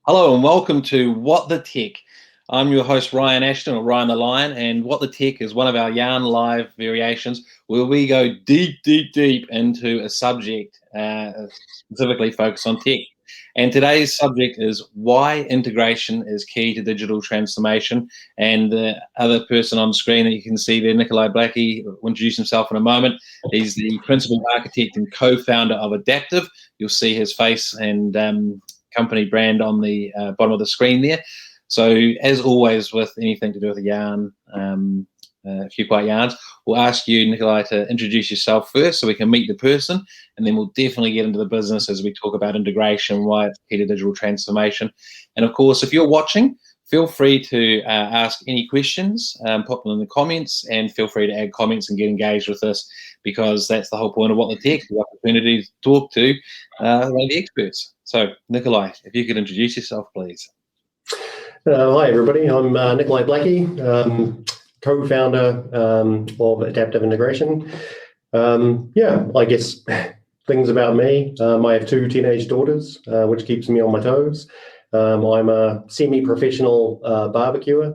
Hello and welcome to What the Tech. I'm your host Ryan Ashton, or Ryan the Lion, and What the Tech is one of our yarn live variations where we go deep into a subject specifically focused on tech. And today's subject is why integration is key to digital transformation. And the other person on screen that you can see there, Nikolai Blackie, will introduce himself in a moment. He's the principal architect and co-founder of Adaptiv. You'll see his face and company brand on the bottom of the screen there. So as always with anything to do with a yarn, AFQY yarns, we'll ask you, Nikolai, to introduce yourself first so we can meet the person, and then we'll definitely get into the business as we talk about integration, why it's key to digital transformation. And of course, if you're watching, feel free to ask any questions, pop them in the comments, and feel free to add comments and get engaged with us, because that's the whole point of What the Tech, the opportunity to talk to the experts. So, Nikolai, if you could introduce yourself, please. Hi, everybody. I'm Nikolai Blackie, co-founder of Adaptiv Integration. I guess things about me. I have two teenage daughters, which keeps me on my toes. I'm a semi-professional barbecuer,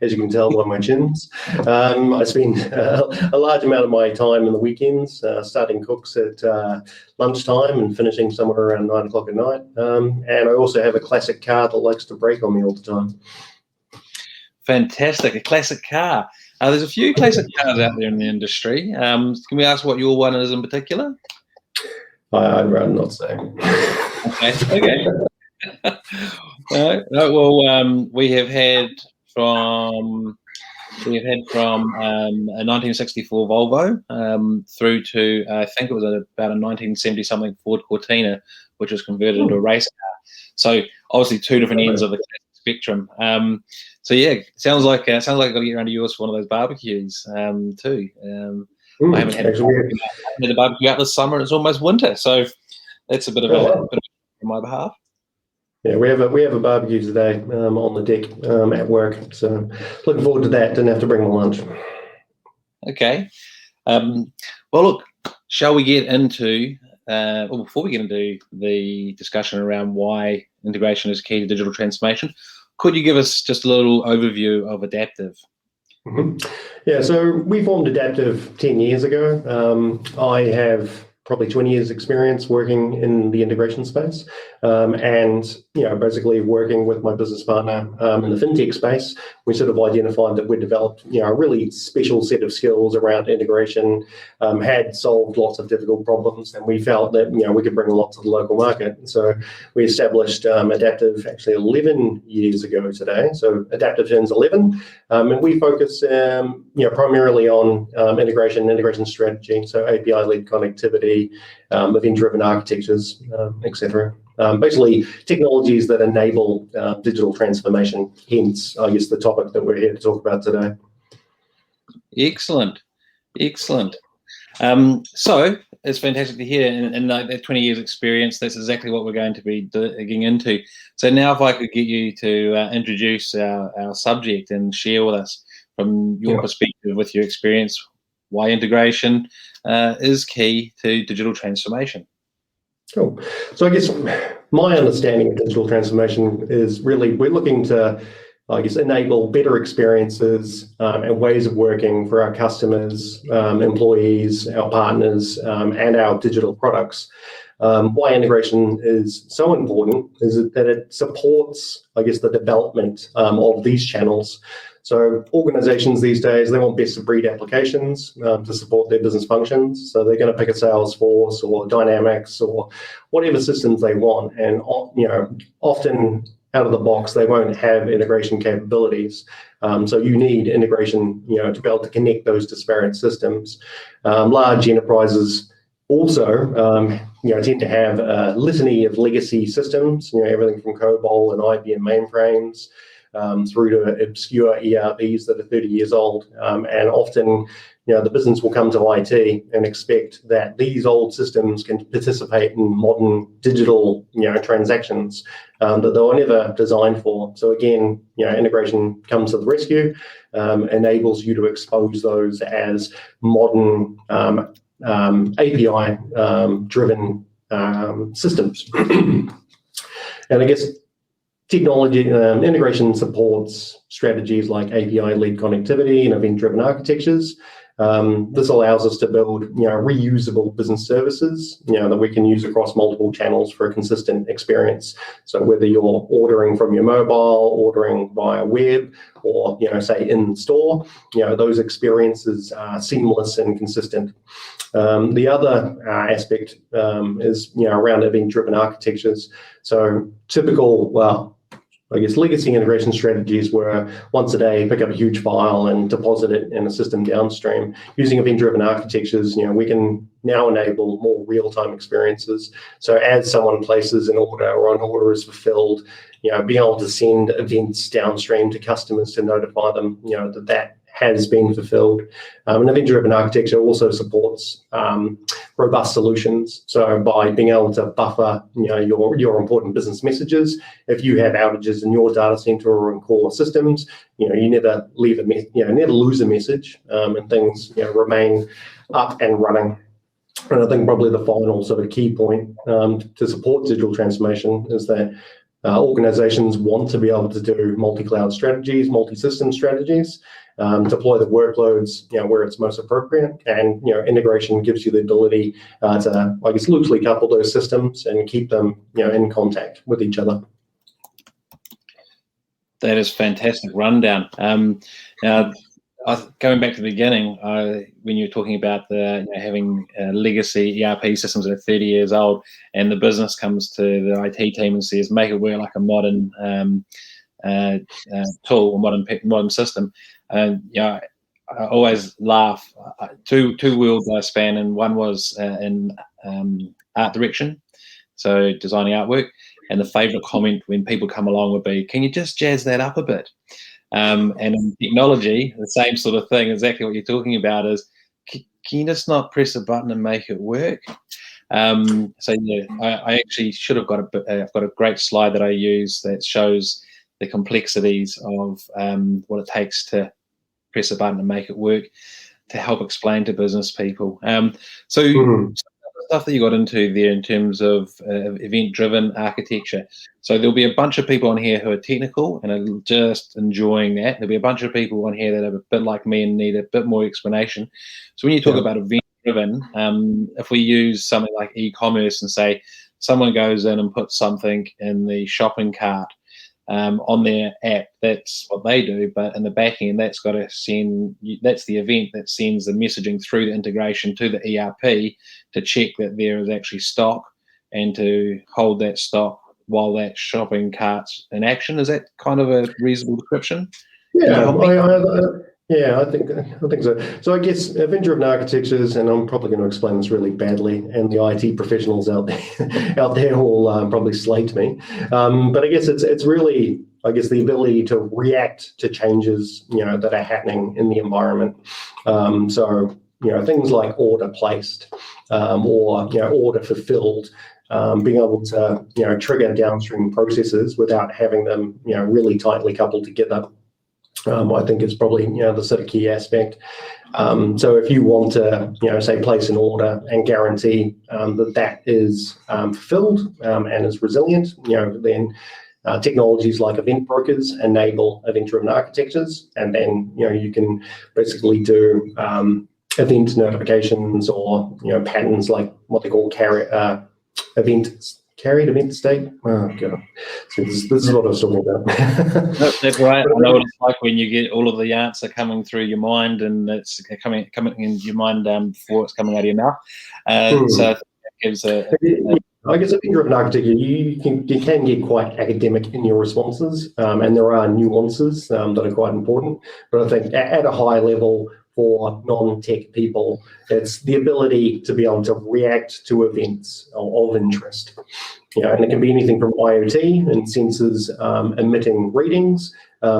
as you can tell by my chins. I spend a large amount of my time in the weekends starting cooks at lunchtime and finishing somewhere around 9 o'clock at night. And I also have a classic car that likes to break on me all the time. Fantastic, a classic car. There's a few classic cars out there in the industry. Can we ask what your one is in particular? I'd rather not say. Okay. Well, we have had from a 1964 Volvo through to I think it was about a 1970 something Ford Cortina, which was converted into a race car. So obviously two different ends of the spectrum. So yeah, sounds like I've got to get around to yours for one of those barbecues too. I haven't had a barbecue out this summer. It's almost winter, so that's a bit of on my behalf. Yeah, we have a barbecue today on the deck at work. So looking forward to that. Didn't have to bring my lunch. Okay. Well, look, shall we get into, before we get into the discussion around why integration is key to digital transformation, could you give us just a little overview of Adaptiv? Mm-hmm. Yeah, so we formed Adaptiv 10 years ago. I have probably 20 years experience working in the integration space, and basically working with my business partner in the fintech space. We sort of identified that we developed a really special set of skills around integration, had solved lots of difficult problems, and we felt that we could bring a lot to the local market. So we established Adaptiv actually 11 years ago today. So Adaptiv turns 11, and we focus primarily on integration strategy, so API-led connectivity, event-driven architectures, etc. Basically, technologies that enable digital transformation, hence, I guess, the topic that we're here to talk about today. Excellent. So it's fantastic to hear, and that 20 years experience, that's exactly what we're going to be digging into. So now if I could get you to introduce our subject and share with us from your perspective, with your experience, why integration is key to digital transformation. Cool. So I guess my understanding of digital transformation is really we're looking to, enable better experiences and ways of working for our customers, employees, our partners, and our digital products. Why integration is so important is that it supports, the development of these channels. So organizations these days, they want best of breed applications to support their business functions. So they're going to pick a Salesforce or Dynamics or whatever systems they want. And, often out of the box, they won't have integration capabilities. So you need integration, to be able to connect those disparate systems. Large enterprises also, tend to have a litany of legacy systems, everything from COBOL and IBM mainframes, through to obscure ERPs that are 30 years old. And often, the business will come to IT and expect that these old systems can participate in modern digital, transactions that they were never designed for. So again, integration comes to the rescue, enables you to expose those as modern API driven systems. And I guess Technology integration supports strategies like API-led connectivity and event-driven architectures. This allows us to build, reusable business services, that we can use across multiple channels for a consistent experience. So whether you're ordering from your mobile, ordering via web, or say in store, those experiences are seamless and consistent. The other aspect is around event-driven architectures. So typical, legacy integration strategies were once a day, pick up a huge file and deposit it in a system downstream. Using event-driven architectures, we can now enable more real-time experiences. So as someone places an order or an order is fulfilled, being able to send events downstream to customers to notify them, that has been fulfilled. And event-driven architecture also supports robust solutions. So by being able to buffer, your important business messages, if you have outages in your data center or in core systems, you never never lose a message, and things remain up and running. And I think probably the final sort of key point to support digital transformation is that organizations want to be able to do multi-cloud strategies, multi-system strategies, deploy the workloads where it's most appropriate, and integration gives you the ability to loosely couple those systems and keep them in contact with each other. That is fantastic rundown. Now, going back to the beginning, when you were talking about the having legacy ERP systems that are 30 years old, and the business comes to the IT team and says, make it work like a modern tool or modern system. I always laugh. Two worlds I span, and one was in art direction, so designing artwork. And the favourite comment when people come along would be, "Can you just jazz that up a bit?" And in technology, the same sort of thing. Exactly what you're talking about is, can you just not press a button and make it work? So yeah, I actually should have got I've got a great slide that I use that shows the complexities of what it takes to press a button and make it work, to help explain to business people. So stuff that you got into there in terms of event-driven architecture. So there'll be a bunch of people on here who are technical and are just enjoying that. There'll be a bunch of people on here that are a bit like me and need a bit more explanation. So when you talk about event-driven, if we use something like e-commerce and say someone goes in and puts something in the shopping cart on their app, that's what they do, but in the back end, that's got to send, that's the event that sends the messaging through the integration to the ERP to check that there is actually stock and to hold that stock while that shopping cart's in action. Is that kind of a reasonable description? Yeah, I think so. So I guess event-driven architectures, and I'm probably going to explain this really badly, and the IT professionals out there will probably slate me. But I guess it's really, the ability to react to changes that are happening in the environment. So things like order placed or order fulfilled. Being able to trigger downstream processes without having them really tightly coupled together. I think is probably the sort of key aspect. So if you want to say place an order and guarantee that is fulfilled and is resilient, then technologies like event brokers enable event-driven architectures, and then you can basically do event notifications or patterns like what they call carried event state. Oh god, so this is what I was talking about. That's right. I know what it's like when you get all of the answer coming through your mind, and it's coming in your mind before it's coming out of your mouth. So it gives I guess event-driven architecture, you can get quite academic in your responses, and there are nuances that are quite important. But I think at a high level, for non-tech people, it's the ability to be able to react to events of interest. And it can be anything from IoT and sensors emitting readings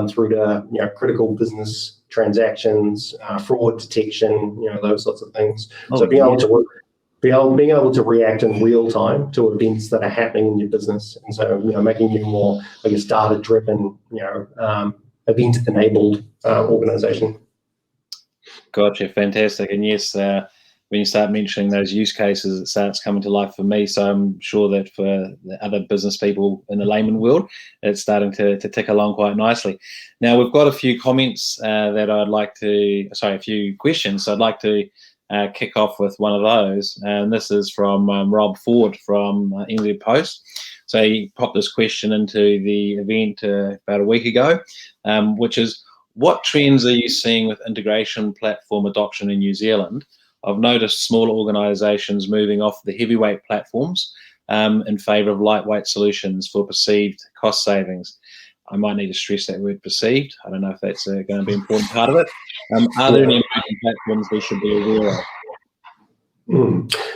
through to critical business transactions, fraud detection, those sorts of things. So being able to react in real time to events that are happening in your business, and so making you more, data-driven, event-enabled organization. Gotcha, fantastic. And yes, when when you start mentioning those use cases, it starts coming to life for me. So I'm sure that for the other business people in the layman world, it's starting to tick along quite nicely. Now, we've got a few comments that I'd like to, sorry, a few questions. So I'd like to kick off with one of those. And this is from Rob Ford from NZ Post. So he popped this question into the event about a week ago, which is, what trends are you seeing with integration platform adoption in New Zealand? I've noticed smaller organisations moving off the heavyweight platforms in favour of lightweight solutions for perceived cost savings. I might need to stress that word perceived. I don't know if that's going to be an important part of it. Are there any emerging platforms we should be aware of?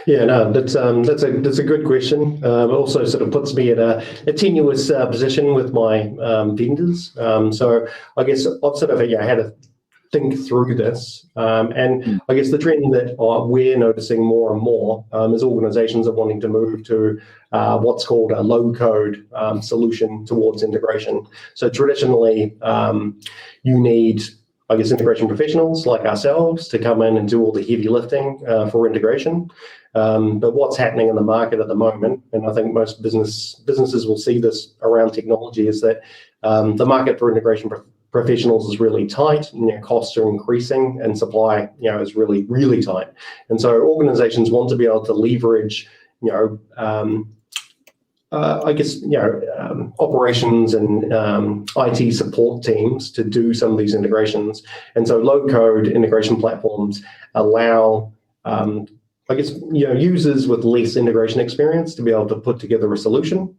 Yeah, no, that's a good question. It also sort of puts me in a tenuous position with my vendors. So I guess I've sort of had a think through this, and I guess the trend that we're noticing more and more is organisations are wanting to move to what's called a low-code solution towards integration. So traditionally, you need, I guess, integration professionals like ourselves to come in and do all the heavy lifting for integration. But what's happening in the market at the moment, and I think most businesses will see this around technology, is that the market for integration professionals is really tight, and costs are increasing, and supply, is really, really tight. And so organizations want to be able to leverage, I guess, operations and IT support teams to do some of these integrations. And so low-code integration platforms allow, I guess, users with less integration experience to be able to put together a solution.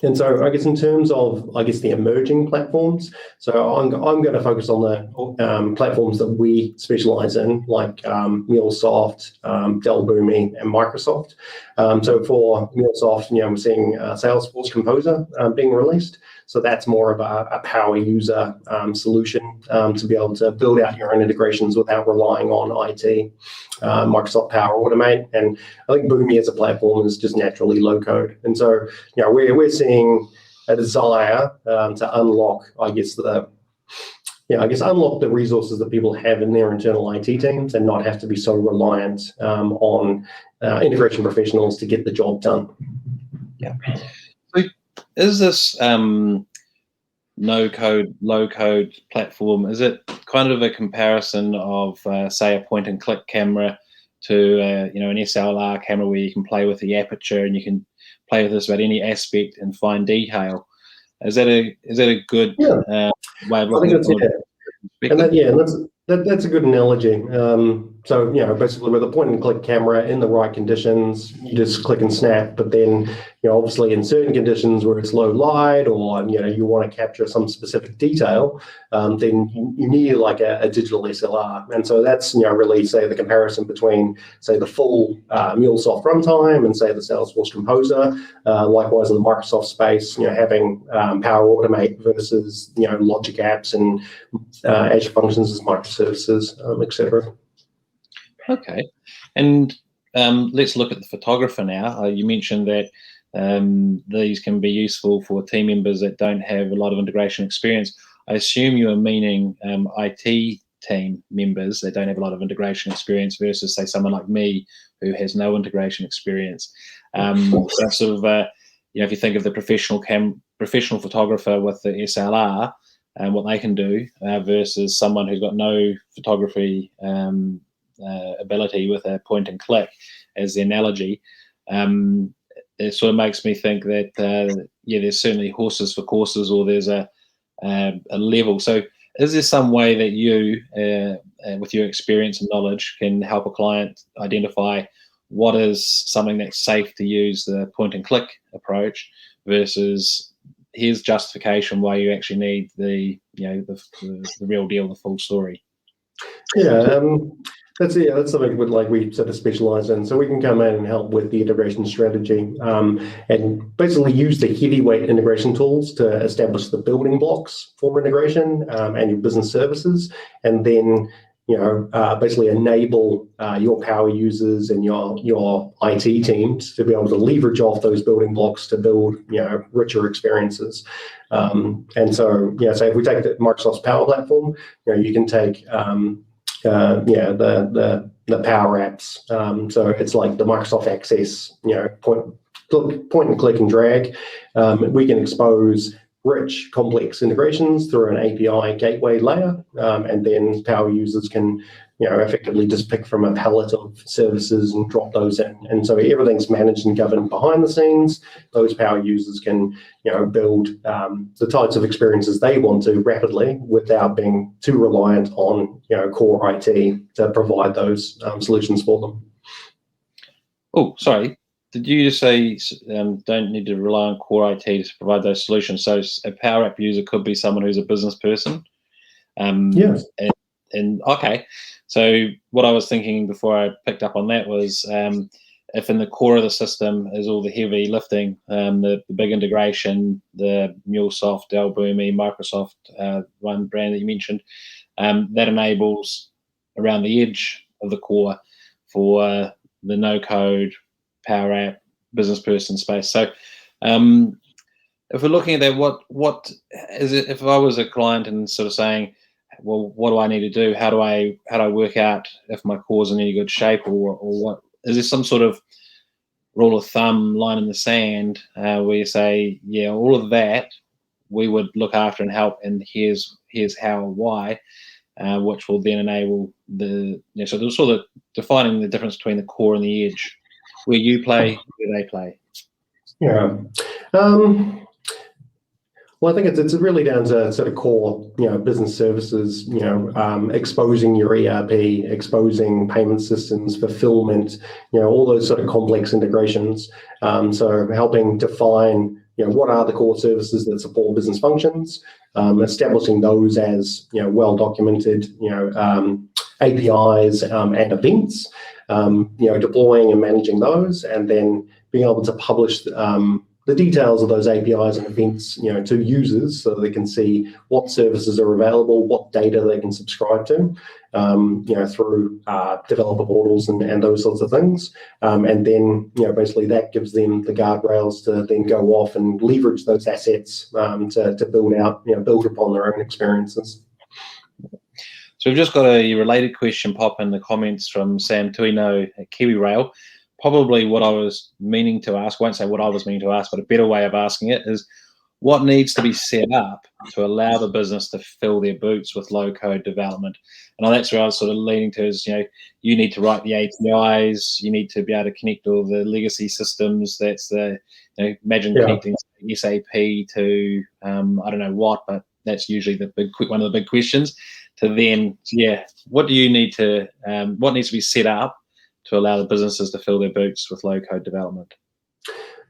And so I guess in terms of, the emerging platforms, so I'm going to focus on the platforms that we specialize in, like MuleSoft, Dell Boomi, and Microsoft. So for MuleSoft, we're seeing Salesforce Composer being released. So that's more of a power user solution to be able to build out your own integrations without relying on IT. Microsoft Power Automate, and I think Boomi as a platform is just naturally low code. And so, we're seeing a desire to unlock, unlock the resources that people have in their internal IT teams and not have to be so reliant on integration professionals to get the job done. Yeah. So is this no-code, low-code platform, is it kind of a comparison of, say, a point-and-click camera to, an SLR camera where you can play with the aperture and you can play with this about any aspect and fine detail? Is that a good way of looking at it? And that's a good analogy. So, basically with a point-and-click camera in the right conditions, you just click and snap. But then, obviously in certain conditions where it's low light or, you want to capture some specific detail, then you need like a digital SLR. And so that's, really, say, the comparison between, say, the full MuleSoft runtime and, say, the Salesforce Composer. Likewise in the Microsoft space, having Power Automate versus, Logic Apps and Azure Functions as microservices, etc. Okay, and let's look at the photographer now. You mentioned that these can be useful for team members that don't have a lot of integration experience. I assume you are meaning IT team members that don't have a lot of integration experience versus, say, someone like me who has no integration experience. So sort of, if you think of the professional photographer with the SLR and what they can do versus someone who's got no photography ability with a point and click as the analogy, it sort of makes me think that there's certainly horses for courses, or there's a level. So is there some way that you with your experience and knowledge can help a client identify what is something that's safe to use the point and click approach versus here's justification why you actually need the real deal, the full story? That's something we sort of specialize in. So we can come in and help with the integration strategy and basically use the heavyweight integration tools to establish the building blocks for integration and your business services, and then basically enable your power users and your IT teams to be able to leverage off those building blocks to build richer experiences. And so so if we take the Microsoft's Power Platform, you can take the the Power Apps. So it's like the Microsoft Access, point and click and drag. We can expose rich, complex integrations through an API gateway layer, and then power users can, effectively just pick from a palette of services and drop those in. And so everything's managed and governed behind the scenes. Those power users can, build the types of experiences they want to rapidly without being too reliant on, core IT to provide those solutions for them. Oh, sorry. Did you just say don't need to rely on core IT to provide those solutions? So a Power App user could be someone who's a business person. Yes. And okay, so what I was thinking before I picked up on that was if in the core of the system is all the heavy lifting, the big integration, the MuleSoft, Albumi, Microsoft, one brand that you mentioned, that enables around the edge of the core for the no-code Power App business person space. So if we're looking at that, what is it? If I was a client and sort of saying, well, what do I need to do? How do I work out if my core's in any good shape, or what? Is there some sort of rule of thumb, line in the sand, where you say, yeah, all of that we would look after and help, and here's how and why, which will then enable the so there's sort of defining the difference between the core and the edge, where you play, where they play. Yeah. Well, I think it's really down to sort of core, business services, exposing your ERP, exposing payment systems, fulfillment, all those sort of complex integrations. So helping define, what are the core services that support business functions, establishing those as, well-documented, APIs and events, deploying and managing those, and then being able to publish the details of those APIs and events, to users so that they can see what services are available, what data they can subscribe to, through developer portals and those sorts of things. And then, basically that gives them the guardrails to then go off and leverage those assets to build upon their own experiences. So we've just got a related question pop in the comments from Sam Tuino at Kiwi Rail. Probably what I was meaning to ask, won't say what I was meaning to ask, but a better way of asking it is, what needs to be set up to allow the business to fill their boots with low-code development? And that's where I was sort of leaning to is, you need to write the APIs, you need to be able to connect all the legacy systems. That's the, imagine connecting SAP to, I don't know what, but that's usually one of the big questions. To then, what do you need to, what needs to be set up to allow the businesses to fill their boots with low-code development?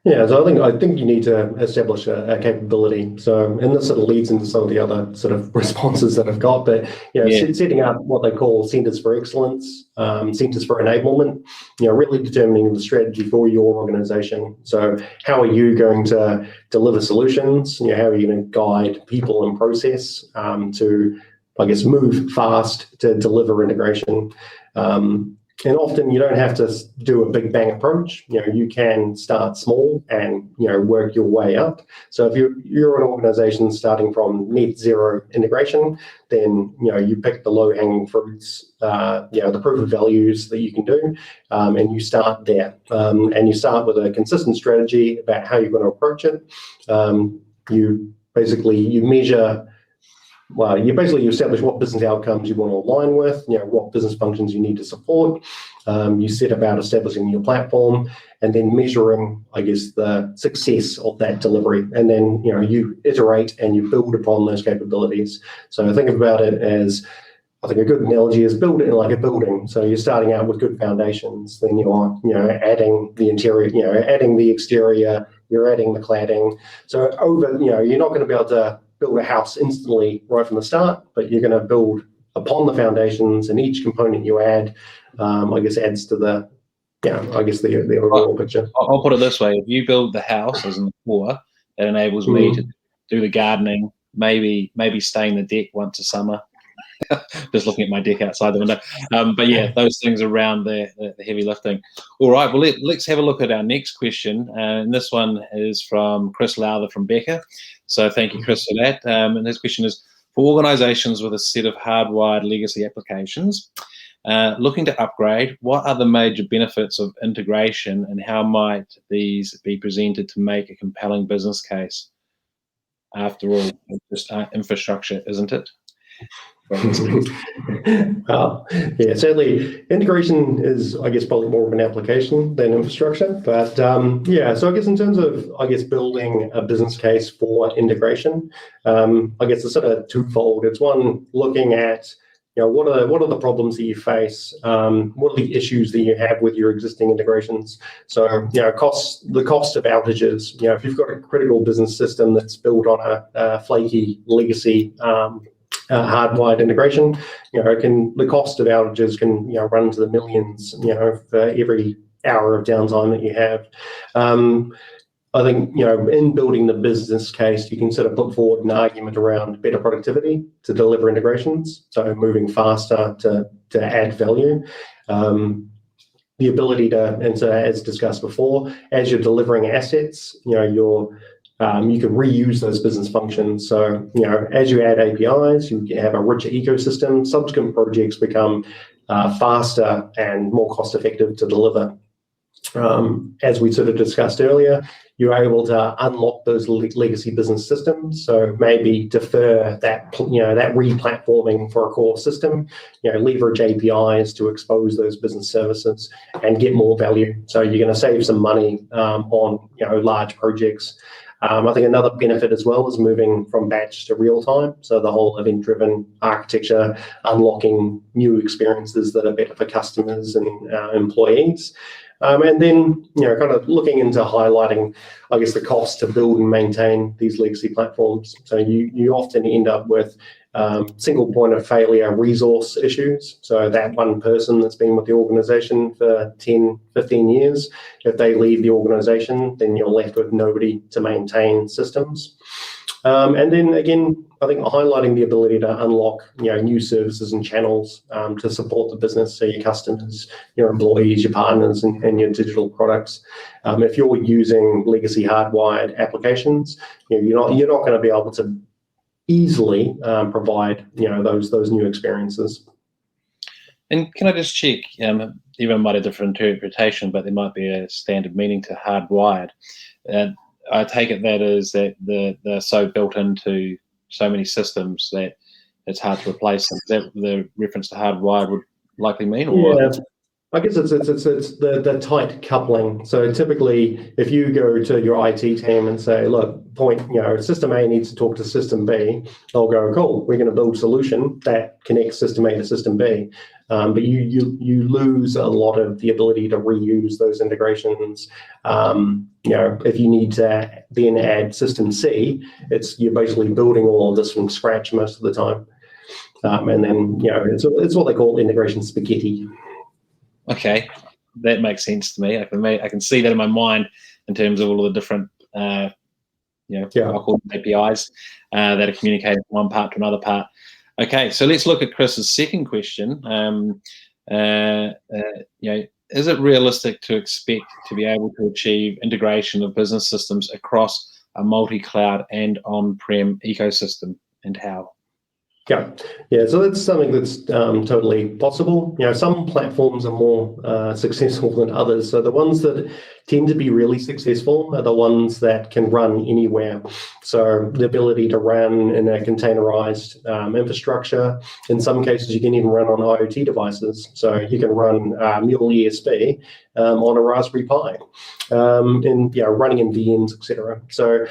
Yeah, so I think you need to establish a capability. So, and this sort of leads into some of the other sort of responses that I've got, but setting up what they call centers for excellence, centers for enablement, really determining the strategy for your organization. So how are you going to deliver solutions? How are you going to guide people and process to, I guess, move fast to deliver integration? And often you don't have to do a big bang approach. You can start small and work your way up. So if you're an organization starting from net zero integration, then you pick the low hanging fruits, the proof of values that you can do, and you start there. And you start with a consistent strategy about how you're going to approach it. You measure. Well, you establish what business outcomes you want to align with, what business functions you need to support. You set about establishing your platform and then measuring, I guess, the success of that delivery. And then, you iterate and you build upon those capabilities. So think about it as, I think a good analogy is building like a building. So you're starting out with good foundations, then you're, adding the interior, adding the exterior, you're adding the cladding. So you're not going to be able to build a house instantly right from the start, but you're going to build upon the foundations, and each component you add, I guess, adds to the overall picture. I'll put it this way: if you build the house as in the core, it enables me to do the gardening, maybe stain the deck once a summer. Just looking at my deck outside the window. But yeah, those things around the heavy lifting. All right, well, let's have a look at our next question. And this one is from Chris Lowther from Becca. So thank you, Chris, for that. And his question is, for organizations with a set of hardwired legacy applications, Looking to upgrade, what are the major benefits of integration and how might these be presented to make a compelling business case? After all, it's just infrastructure, isn't it? Well, yeah, certainly integration is, I guess, probably more of an application than infrastructure. But yeah, so I guess in terms of, I guess, building a business case for integration, I guess it's sort of twofold. It's one, looking at, what are the problems that you face? What are the issues that you have with your existing integrations? So, the cost of outages. If you've got a critical business system that's built on a flaky legacy hardwired integration, the cost of outages can run to the millions, for every hour of downtime that you have. I think, in building the business case, you can sort of put forward an argument around better productivity to deliver integrations, so moving faster to add value. The ability to, and so as discussed before, as you're delivering assets, you can reuse those business functions. So, as you add APIs, you have a richer ecosystem. Subsequent projects become faster and more cost effective to deliver. As we sort of discussed earlier, you're able to unlock those legacy business systems. So maybe defer that, that re-platforming for a core system, leverage APIs to expose those business services and get more value. So you're going to save some money on, large projects. I think another benefit as well is moving from batch to real time. So the whole event-driven architecture, unlocking new experiences that are better for customers and employees. And then, kind of looking into highlighting, I guess, the cost to build and maintain these legacy platforms. So you often end up with single point of failure resource issues. So that one person that's been with the organization for 10, 15 years, if they leave the organization, then you're left with nobody to maintain systems. And then again, I think highlighting the ability to unlock, new services and channels to support the business, so your customers, your employees, your partners, and your digital products. If you're using legacy hardwired applications, you're not going to be able to easily provide, those new experiences. And can I just check? Everyone might have different interpretation, but there might be a standard meaning to hardwired. I take it that is that they're so built into so many systems that it's hard to replace them. Is that the reference to hardwired would likely mean? Or yeah, I guess it's the tight coupling. So typically, if you go to your IT team and say, look, system A needs to talk to system B, they'll go, cool, we're going to build a solution that connects system A to system B. But you lose a lot of the ability to reuse those integrations. If you need to then add system C, you're basically building all of this from scratch most of the time. And then, it's what they call integration spaghetti. Okay, that makes sense to me. I can see that in my mind in terms of all of the different, I'll call them APIs that are communicating from one part to another part. Okay, so let's look at Chris's second question. Is it realistic to expect to be able to achieve integration of business systems across a multi-cloud and on-prem ecosystem, and how? Yeah. So that's something that's totally possible. Some platforms are more successful than others. So the ones that tend to be really successful are the ones that can run anywhere. So the ability to run in a containerized infrastructure. In some cases, you can even run on IoT devices. So you can run Mule ESB on a Raspberry Pi, and running in VMs, etc. So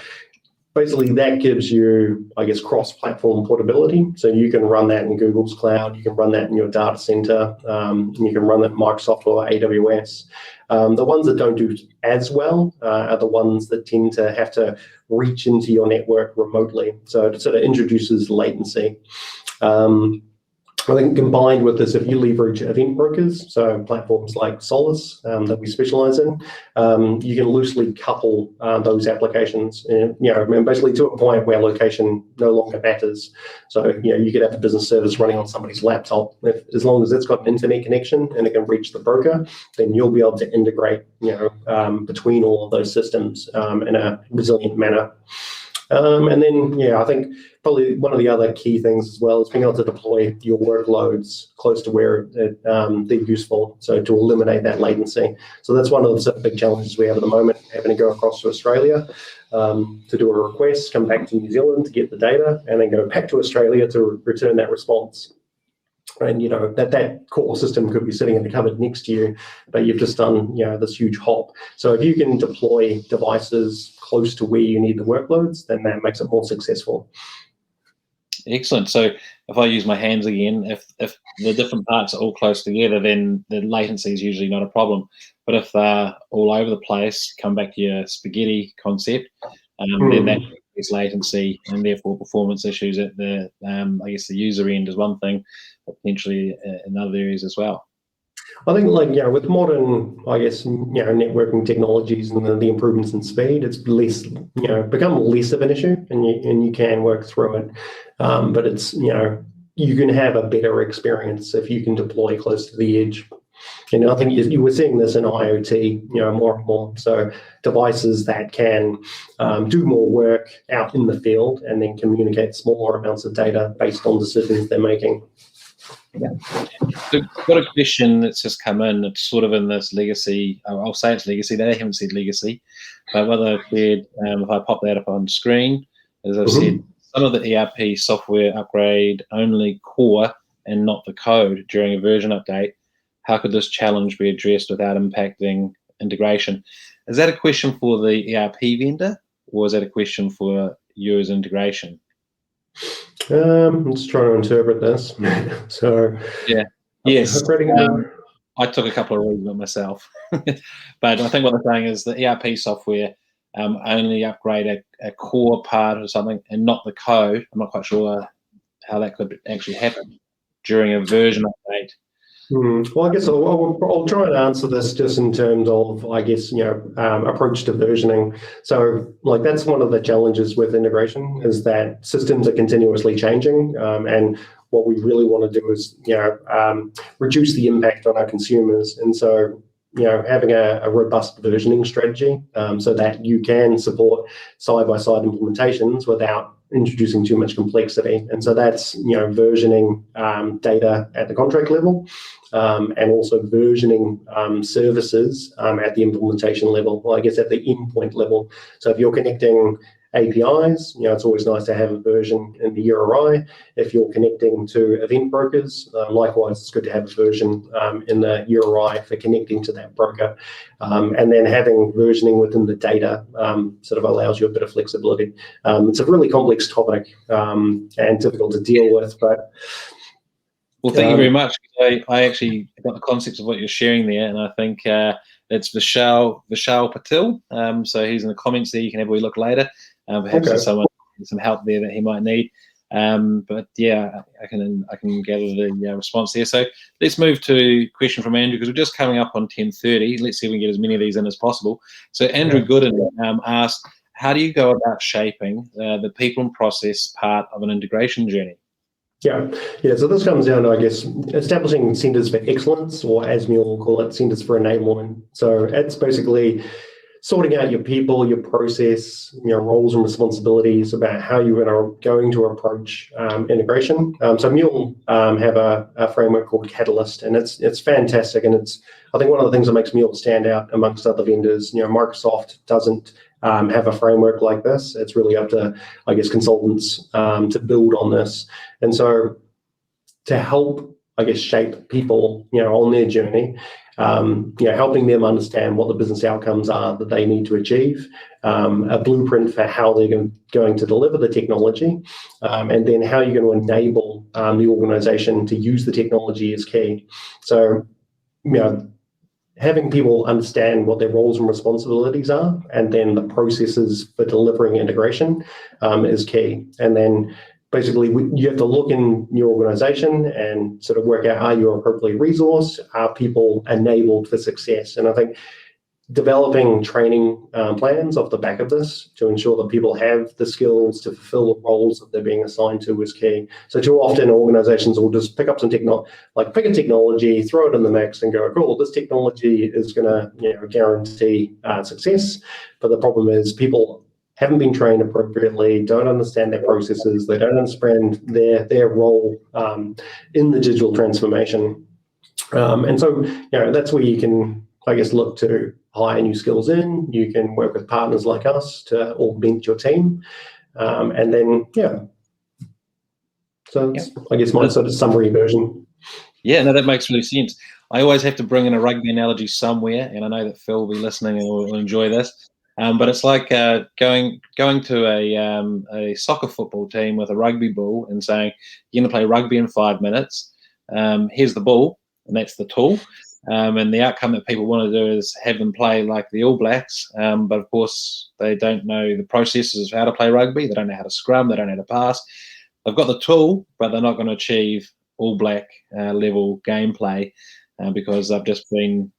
basically, that gives you, I guess, cross-platform portability. So you can run that in Google's cloud, you can run that in your data center, you can run that in Microsoft or AWS. The ones that don't do as well are the ones that tend to have to reach into your network remotely. So it sort of introduces latency. I think combined with this, if you leverage event brokers, so platforms like Solus that we specialize in, you can loosely couple those applications, and basically to a point where location no longer matters. So you could have a business service running on somebody's laptop. As long as it's got an internet connection and it can reach the broker, then you'll be able to integrate between all of those systems in a resilient manner. And then, yeah, I think probably one of the other key things as well is being able to deploy your workloads close to where they're useful, so to eliminate that latency. So that's one of the sort of big challenges we have at the moment, having to go across to Australia to do a request, come back to New Zealand to get the data, and then go back to Australia to return that response. And that core system could be sitting in the cupboard next to you, but you've just done this huge hop. So if you can deploy devices close to where you need the workloads, then that makes it more successful. Excellent. So if I use my hands again, if the different parts are all close together, then the latency is usually not a problem. But if they're all over the place, come back to your spaghetti concept, then that is latency and therefore performance issues at the I guess the user end is one thing, but potentially in other areas as well. I think, with modern, I guess, networking technologies and the improvements in speed, it's less, become less of an issue, and you can work through it. But it's, you can have a better experience if you can deploy close to the edge. And I think you were seeing this in IoT, more and more. So devices that can do more work out in the field and then communicate smaller amounts of data based on decisions they're making. Yeah. So I've got a question that's just come in. It's sort of in this legacy. I'll say it's legacy. They haven't said legacy, but what I've said, if I pop that up on screen, as I've said, some of the ERP software upgrade only core and not the code during a version update. How could this challenge be addressed without impacting integration? Is that a question for the ERP vendor, or is that a question for you as integration? I'm just trying to interpret this. So yeah, yes, I took a couple of reads on myself, but I think what they're saying is the ERP software only upgrade a core part or something and not the code. I'm not quite sure how that could actually happen during a version update. Well, I guess I'll try and answer this just in terms of, I guess, approach to versioning. So, that's one of the challenges with integration is that systems are continuously changing, and what we really want to do is, reduce the impact on our consumers. And so, having a robust versioning strategy so that you can support side-by-side implementations without introducing too much complexity. And so that's, versioning data at the contract level and also versioning services at the implementation level, well, I guess at the endpoint level. So if you're connecting APIs, it's always nice to have a version in the URI. If you're connecting to event brokers, likewise, it's good to have a version in the URI for connecting to that broker. And then having versioning within the data sort of allows you a bit of flexibility. It's a really complex topic and difficult to deal with, but well, thank you very much. I actually got the concepts of what you're sharing there, and I think it's Vishal Patil. So he's in the comments there. You can have a wee look later. Perhaps there's some help there that he might need. But yeah, I can gather the response there. So let's move to a question from Andrew, because we're just coming up on 10:30. Let's see if we can get as many of these in as possible. So Andrew Gooden asked, how do you go about shaping the people and process part of an integration journey? Yeah. So this comes down to, I guess, establishing centers for excellence, or as we all call it, centers for enablement. So it's basically sorting out your people, your process, roles and responsibilities about how you're going to approach integration. So Mule have a framework called Catalyst, and it's fantastic. And it's, I think, one of the things that makes Mule stand out amongst other vendors. Microsoft doesn't have a framework like this. It's really up to, I guess, consultants to build on this. And so to help, I guess, shape people, on their journey, helping them understand what the business outcomes are that they need to achieve, a blueprint for how they're going to deliver the technology, and then how you're going to enable the organization to use the technology is key. So, having people understand what their roles and responsibilities are, and then the processes for delivering integration is key. And then basically, you have to look in your organization and sort of work out, are you appropriately resourced? Are people enabled for success? And I think developing training plans off the back of this to ensure that people have the skills to fulfill the roles that they're being assigned to is key. So too often organizations will just pick up some pick a technology, throw it in the mix and go, cool, this technology is going to guarantee success. But the problem is people haven't been trained appropriately, don't understand their processes, they don't understand their role in the digital transformation. And so, that's where you can, I guess, look to hire new skills in. You can work with partners like us to augment your team. And then, so that's, I guess, my sort of summary version. Yeah, no, that makes really sense. I always have to bring in a rugby analogy somewhere, and I know that Phil will be listening and will enjoy this. But it's like going to a soccer football team with a rugby ball and saying, you're going to play rugby in 5 minutes. Here's the ball, and that's the tool. And the outcome that people want to do is have them play like the All Blacks. But of course, they don't know the processes of how to play rugby. They don't know how to scrum. They don't know how to pass. They've got the tool, but they're not going to achieve All Black level gameplay because they've just been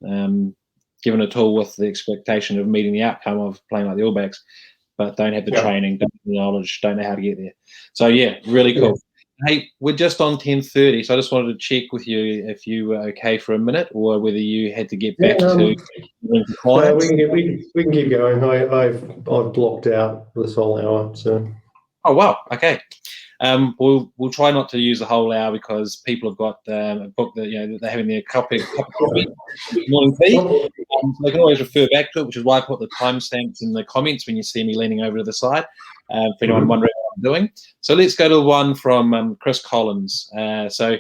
given a tool with the expectation of meeting the outcome of playing like the All Blacks, but don't have the training, don't have the knowledge, don't know how to get there. So yeah, really cool. Hey, we're just on 10:30, so I just wanted to check with you if you were okay for a minute, or whether you had to get back to clients. We can keep going. I've blocked out this whole hour. So. Oh wow, okay. We'll try not to use the whole hour because people have got a book that they're having their cup of coffee, morning tea. So they can always refer back to it, which is why I put the timestamps in the comments when you see me leaning over to the side. For anyone wondering what I'm doing. So let's go to one from Chris Collins. So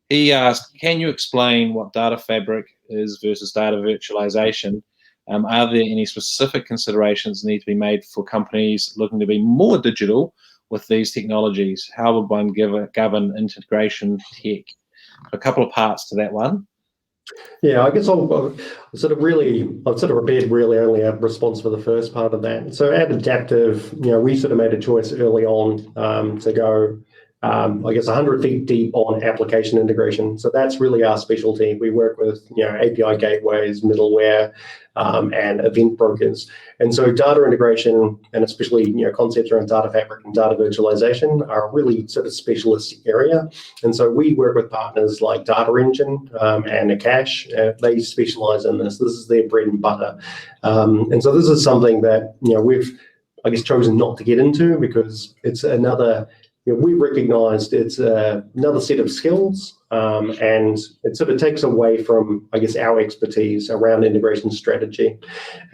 he asked, can you explain what data fabric is versus data virtualization? Are there any specific considerations that need to be made for companies looking to be more digital with these technologies? How would one govern integration tech? A couple of parts to that one. Yeah, I guess I've sort of prepared really only a response for the first part of that. So at Adaptiv, we sort of made a choice early on to go, I guess, 100 feet deep on application integration. So that's really our specialty. We work with API gateways, middleware, and event brokers. And so data integration, and especially concepts around data fabric and data virtualization, are a really sort of specialist area. And so we work with partners like Data Engine and Akash. They specialize in this. This is their bread and butter. And so this is something that we've, I guess, chosen not to get into because it's another. We recognized it's another set of skills, and it sort of takes away from, I guess, our expertise around integration strategy.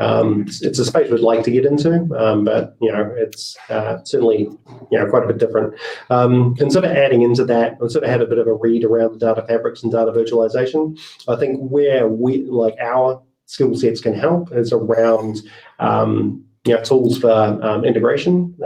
It's a space we'd like to get into, but it's certainly quite a bit different. And sort of adding into that, I sort of had a bit of a read around the data fabrics and data virtualization. I think where our skill sets can help is around tools for integration.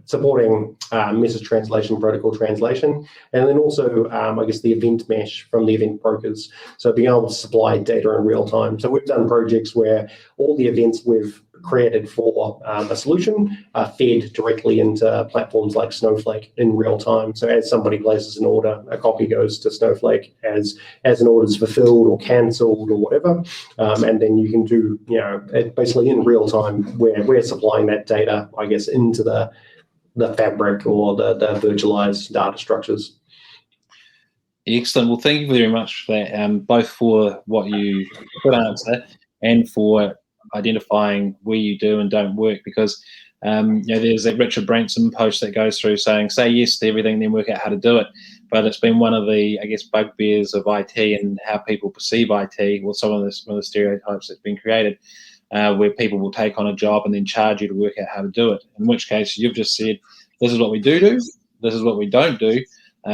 Supporting message translation, protocol translation, and then also, I guess, the event mesh from the event brokers. So being able to supply data in real time. So we've done projects where all the events we've created for a solution are fed directly into platforms like Snowflake in real time. So as somebody places an order, a copy goes to Snowflake as an order is fulfilled or cancelled or whatever, and then you can do basically in real time where we're supplying that data, I guess, into the fabric or the virtualized data structures. Excellent. Well, thank you very much for that, both for what you could answer and for identifying where you do and don't work, because there's that Richard Branson post that goes through saying, say yes to everything, then work out how to do it. But it's been one of the, I guess, bugbears of IT and how people perceive IT, or some of the stereotypes that's been created, where people will take on a job and then charge you to work out how to do it. In which case, you've just said, this is what we do, this is what we don't do.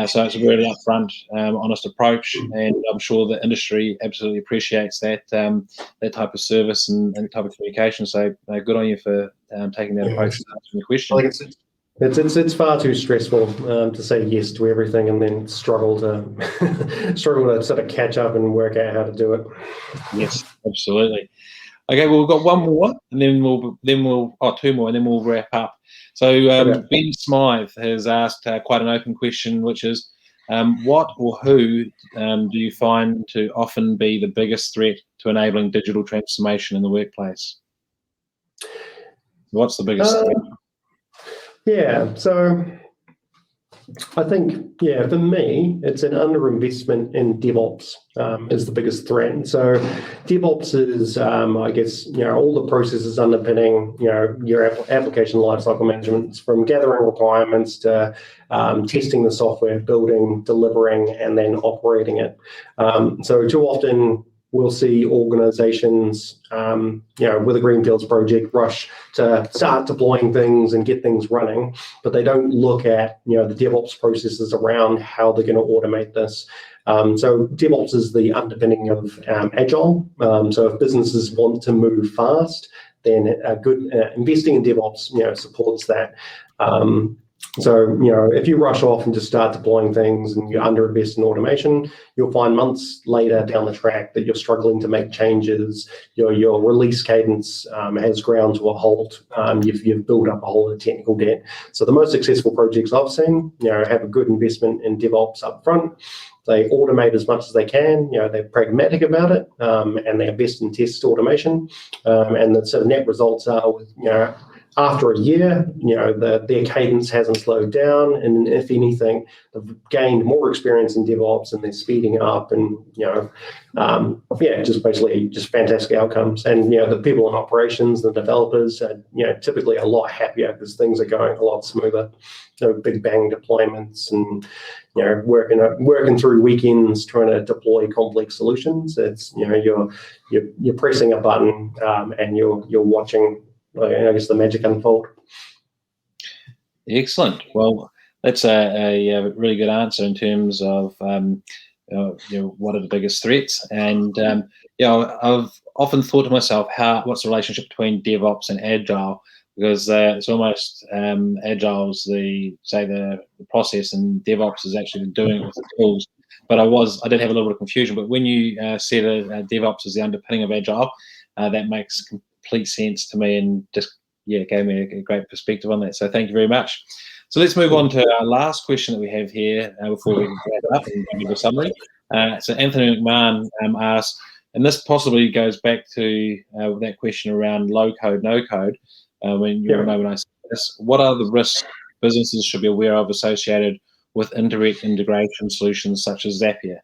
So it's a really upfront, honest approach, and I'm sure the industry absolutely appreciates that type of service and type of communication. So good on you for taking that approach and answering the question. I think it's far too stressful to say yes to everything and then struggle to sort of catch up and work out how to do it. Yes, absolutely. Okay, well, we've got one more, and then two more, and then we'll wrap up. So Ben Smythe has asked quite an open question, which is, what or who do you find to often be the biggest threat to enabling digital transformation in the workplace? What's the biggest threat? Yeah, so I think, yeah, for me, it's an underinvestment in DevOps is the biggest threat. So DevOps is, I guess, all the processes underpinning, your application lifecycle management, from gathering requirements to testing the software, building, delivering, and then operating it. So too often, we'll see organizations, with a Greenfields project rush to start deploying things and get things running, but they don't look at, the DevOps processes around how they're going to automate this. So DevOps is the underpinning of Agile. So if businesses want to move fast, then a good investing in DevOps, supports that. So, if you rush off and just start deploying things and you underinvest in automation, you'll find months later down the track that you're struggling to make changes. Your release cadence has ground to a halt. You've built up a whole lot of technical debt. So the most successful projects I've seen, have a good investment in DevOps up front. They automate as much as they can. They're pragmatic about it, and they invest in test automation. And the sort of net results are, after a year, their cadence hasn't slowed down, and if anything, they've gained more experience in DevOps and they're speeding up, and just fantastic outcomes. And the people in operations, the developers, are typically a lot happier because things are going a lot smoother. No big bang deployments and working through weekends trying to deploy complex solutions. It's you're pressing a button and you're watching, I guess, the magic unfold. Excellent. Well, that's a really good answer in terms of what are the biggest threats. And I've often thought to myself, what's the relationship between DevOps and Agile? Because it's almost Agile's the process, and DevOps is actually doing it with the tools. But I did have a little bit of confusion. But when you said DevOps is the underpinning of Agile, that makes complete sense to me, and just gave me a great perspective on that. So thank you very much. So let's move on to our last question that we have here before we wrap up and give a summary. So Anthony McMahon asks, and this possibly goes back to that question around low code, no code. When I say this, what are the risks businesses should be aware of associated with indirect integration solutions such as Zapier?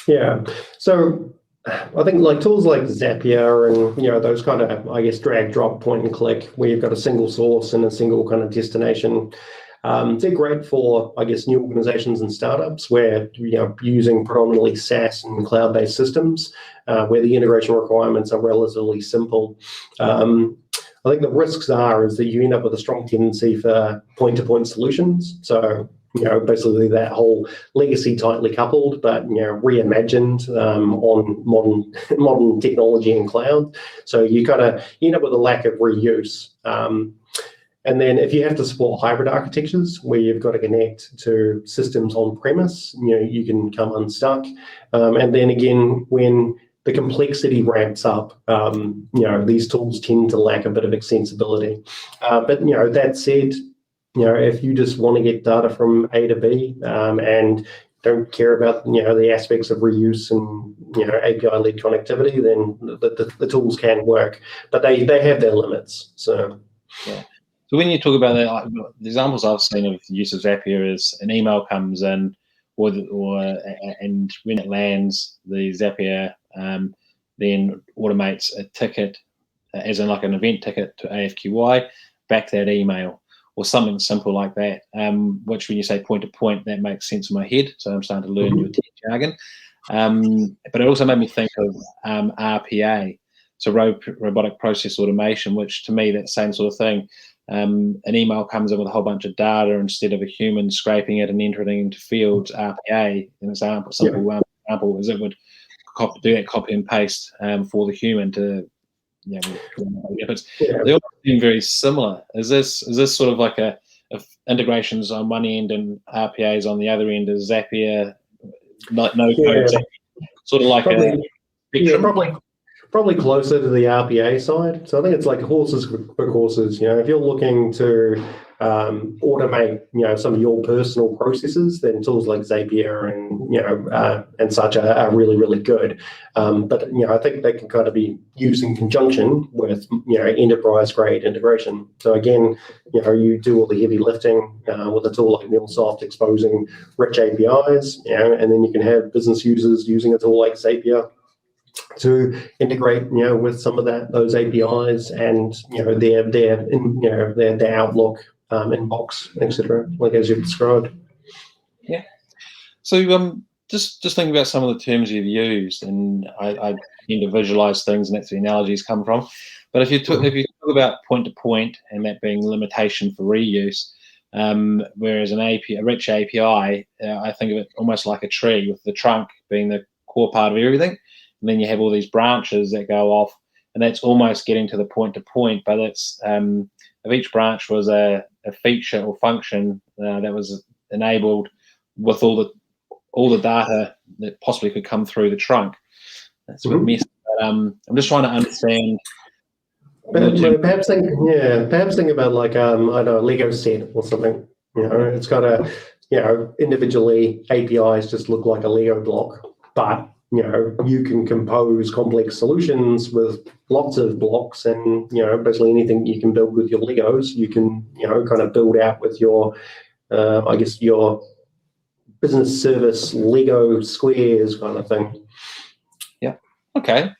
Yeah, so I think tools like Zapier and those kind of, I guess, drag, drop, point and click, where you've got a single source and a single kind of destination. They're great for, I guess, new organizations and startups where using predominantly SaaS and cloud-based systems, where the integration requirements are relatively simple. I think the risks is that you end up with a strong tendency for point-to-point solutions. So, basically that whole legacy tightly coupled, but reimagined on modern technology and cloud. So you end up with a lack of reuse. And then if you have to support hybrid architectures where you've got to connect to systems on premise, you can come unstuck. And then again, when the complexity ramps up, these tools tend to lack a bit of extensibility. But that said, if you just want to get data from A to B and don't care about the aspects of reuse and API-led connectivity, then the tools can work, but they have their limits. So yeah. So when you talk about that, the examples I've seen of the use of Zapier is an email comes in, and when it lands, the Zapier then automates a ticket, as in like an event ticket to AFQY, back that email, or something simple like that, which when you say point to point, that makes sense in my head. So I'm starting to learn your tech jargon. But it also made me think of RPA, so robotic process automation, which to me, that same sort of thing. An email comes in with a whole bunch of data instead of a human scraping it and entering it into fields. RPA, an example, example is it would do that copy and paste for the human to, they all seem very similar. Is this sort of like a integrations on one end and RPAs on the other end? Is Zapier no code, sort of like probably closer to the RPA side. So I think it's like horses for courses. If you're looking to automate, some of your personal processes, then tools like Zapier and such are really, really good. But I think they can kind of be used in conjunction with enterprise grade integration. So again, you do all the heavy lifting with a tool like MuleSoft exposing rich APIs, and then you can have business users using a tool like Zapier to integrate, with some of those APIs and their Outlook inbox, etc., like as you've described. Yeah. So just thinking about some of the terms you've used, and I tend to visualize things, and that's where analogies come from. But if you talk about point to point, and that being limitation for reuse, whereas a rich API, I think of it almost like a tree, with the trunk being the core part of everything, and then you have all these branches that go off, and that's almost getting to the point to point. But it's if each branch was a feature or function that was enabled with all the data that possibly could come through the trunk. That's a bit messy, but I'm just trying to understand. Perhaps think about like I don't know, a Lego set or something. It's got individually APIs just look like a Lego block, but you can compose complex solutions with lots of blocks, and basically anything you can build with your Legos, you can kind of build out with your your business service Lego squares kind of thing. Yeah. Okay.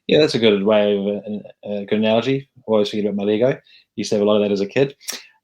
Yeah, that's a good way of a good analogy. I always forget about my Lego. Used to have a lot of that as a kid.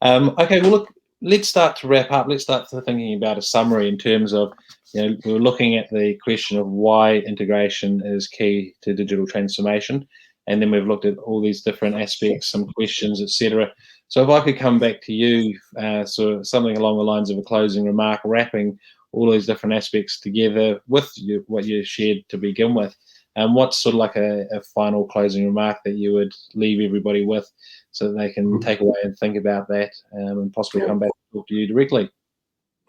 Okay. Well, look. Let's start to wrap up. Let's start thinking about a summary in terms of, we were looking at the question of why integration is key to digital transformation, and then we've looked at all these different aspects, some questions, etc. So if I could come back to you, sort of something along the lines of a closing remark, wrapping all these different aspects together with what you shared to begin with, what's sort of like a final closing remark that you would leave everybody with, so that they can take away and think about that, and possibly come back and talk to you directly?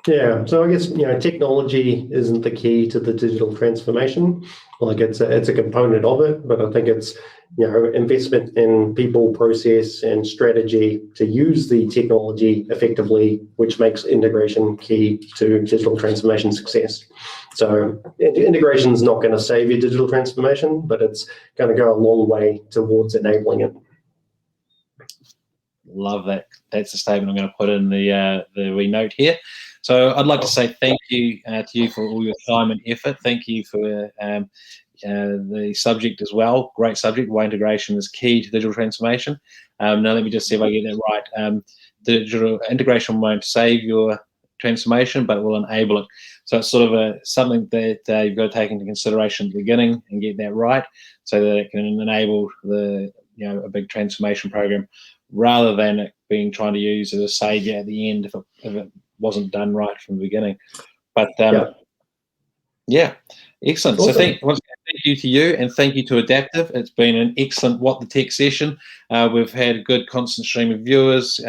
Yeah, so I guess technology isn't the key to the digital transformation. Like it's a component of it, but I think it's investment in people, process, and strategy to use the technology effectively, which makes integration key to digital transformation success. So integration is not going to save your digital transformation, but it's going to go a long way towards enabling it. Love that. That's the statement I'm going to put in the wee note here. So I'd like to say thank you to you for all your time and effort. Thank you for the subject as well. Great subject. Why integration is key to digital transformation. Now let me just see if I get that right. Digital integration won't save your transformation, but it will enable it. So it's sort of something that you've got to take into consideration at the beginning and get that right, so that it can enable a big transformation program, rather than it being trying to use as a savior at the end if it wasn't done right from the beginning. But yeah, excellent. Awesome. So thank you to you, and thank you to Adaptiv. It's been an excellent What the Tech session. We've had a good constant stream of viewers,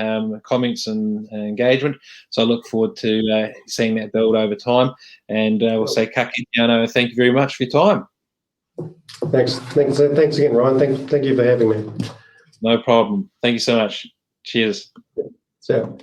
comments, and engagement. So I look forward to seeing that build over time. And we'll say ka kite anō. Thank you very much for your time. Thanks again, Ryan. Thank you for having me. No problem. Thank you so much. Cheers. So.